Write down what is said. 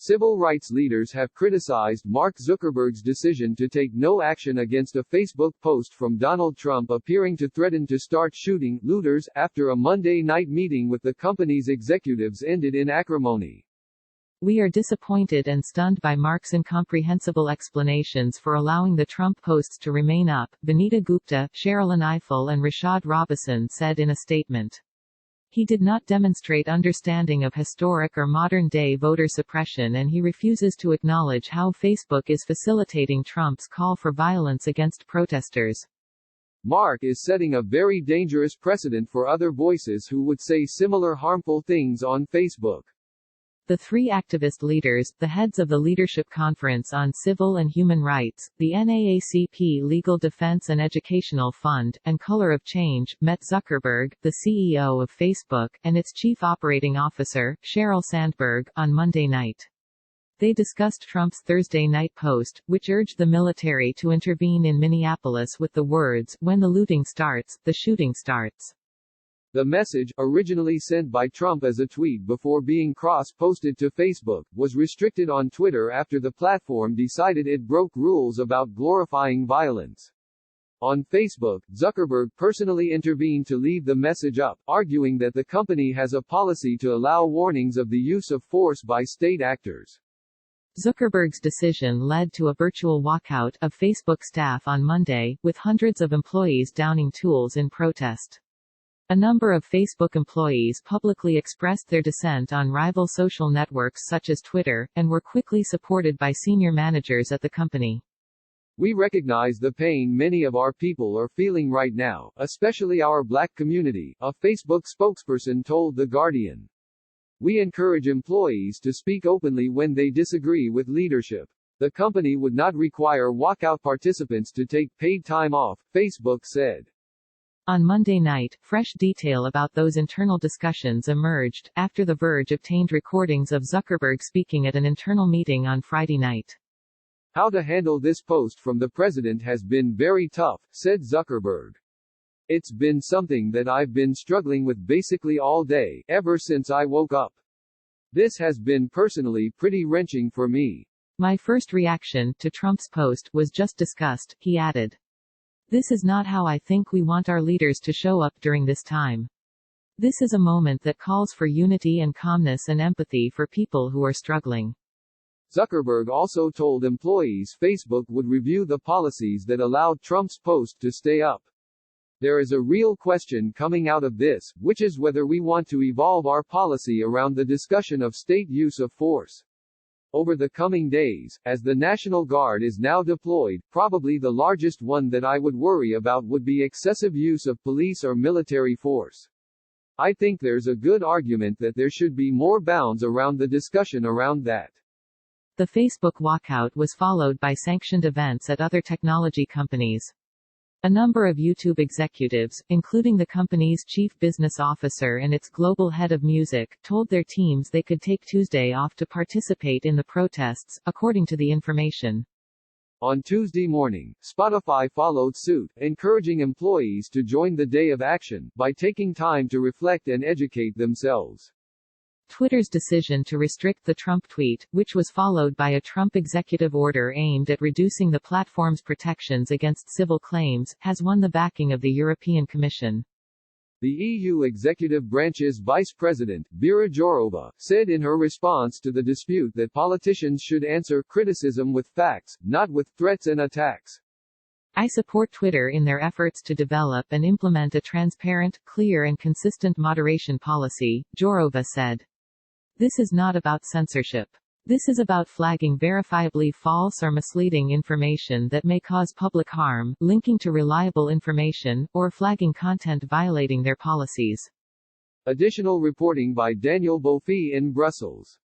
Civil rights leaders have criticized Mark Zuckerberg's decision to take no action against a Facebook post from Donald Trump appearing to threaten to start shooting looters after a Monday night meeting with the company's executives ended in acrimony. We are disappointed and stunned by Mark's incomprehensible explanations for allowing the Trump posts to remain up, Vanita Gupta, Sherilyn Ifill and Rashad Robison said in a statement. He did not demonstrate understanding of historic or modern-day voter suppression, and he refuses to acknowledge how Facebook is facilitating Trump's call for violence against protesters. Mark is setting a very dangerous precedent for other voices who would say similar harmful things on Facebook. The three activist leaders, the heads of the Leadership Conference on Civil and Human Rights, the NAACP Legal Defense and Educational Fund, and Color of Change, met Zuckerberg, the CEO of Facebook, and its chief operating officer, Sheryl Sandberg, on Monday night. They discussed Trump's Thursday night post, which urged the military to intervene in Minneapolis with the words, "When the looting starts, the shooting starts." The message, originally sent by Trump as a tweet before being cross-posted to Facebook, was restricted on Twitter after the platform decided it broke rules about glorifying violence. On Facebook, Zuckerberg personally intervened to leave the message up, arguing that the company has a policy to allow warnings of the use of force by state actors. Zuckerberg's decision led to a virtual walkout of Facebook staff on Monday, with hundreds of employees downing tools in protest. A number of Facebook employees publicly expressed their dissent on rival social networks such as Twitter, and were quickly supported by senior managers at the company. We recognize the pain many of our people are feeling right now, especially our Black community, a Facebook spokesperson told The Guardian. We encourage employees to speak openly when they disagree with leadership. The company would not require walkout participants to take paid time off, Facebook said. On Monday night, fresh detail about those internal discussions emerged, after The Verge obtained recordings of Zuckerberg speaking at an internal meeting on Friday night. How to handle this post from the president has been very tough, said Zuckerberg. It's been something that I've been struggling with basically all day, ever since I woke up. This has been personally pretty wrenching for me. My first reaction to Trump's post was just disgust, he added. This is not how I think we want our leaders to show up during this time. This is a moment that calls for unity and calmness and empathy for people who are struggling. Zuckerberg also told employees Facebook would review the policies that allowed Trump's post to stay up. There is a real question coming out of this, which is whether we want to evolve our policy around the discussion of state use of force. Over the coming days, as the National Guard is now deployed, probably the largest one that I would worry about would be excessive use of police or military force. I think there's a good argument that there should be more bounds around the discussion around that. The Facebook walkout was followed by sanctioned events at other technology companies. A number of YouTube executives, including the company's chief business officer and its global head of music, told their teams they could take Tuesday off to participate in the protests, according to the information. On Tuesday morning, Spotify followed suit, encouraging employees to join the day of action, by taking time to reflect and educate themselves. Twitter's decision to restrict the Trump tweet, which was followed by a Trump executive order aimed at reducing the platform's protections against civil claims, has won the backing of the European Commission. The EU executive branch's vice president, Vera Jourova, said in her response to the dispute that politicians should answer criticism with facts, not with threats and attacks. I support Twitter in their efforts to develop and implement a transparent, clear and consistent moderation policy, Jourova said. This is not about censorship. This is about flagging verifiably false or misleading information that may cause public harm, linking to reliable information, or flagging content violating their policies. Additional reporting by Daniel Bofi in Brussels.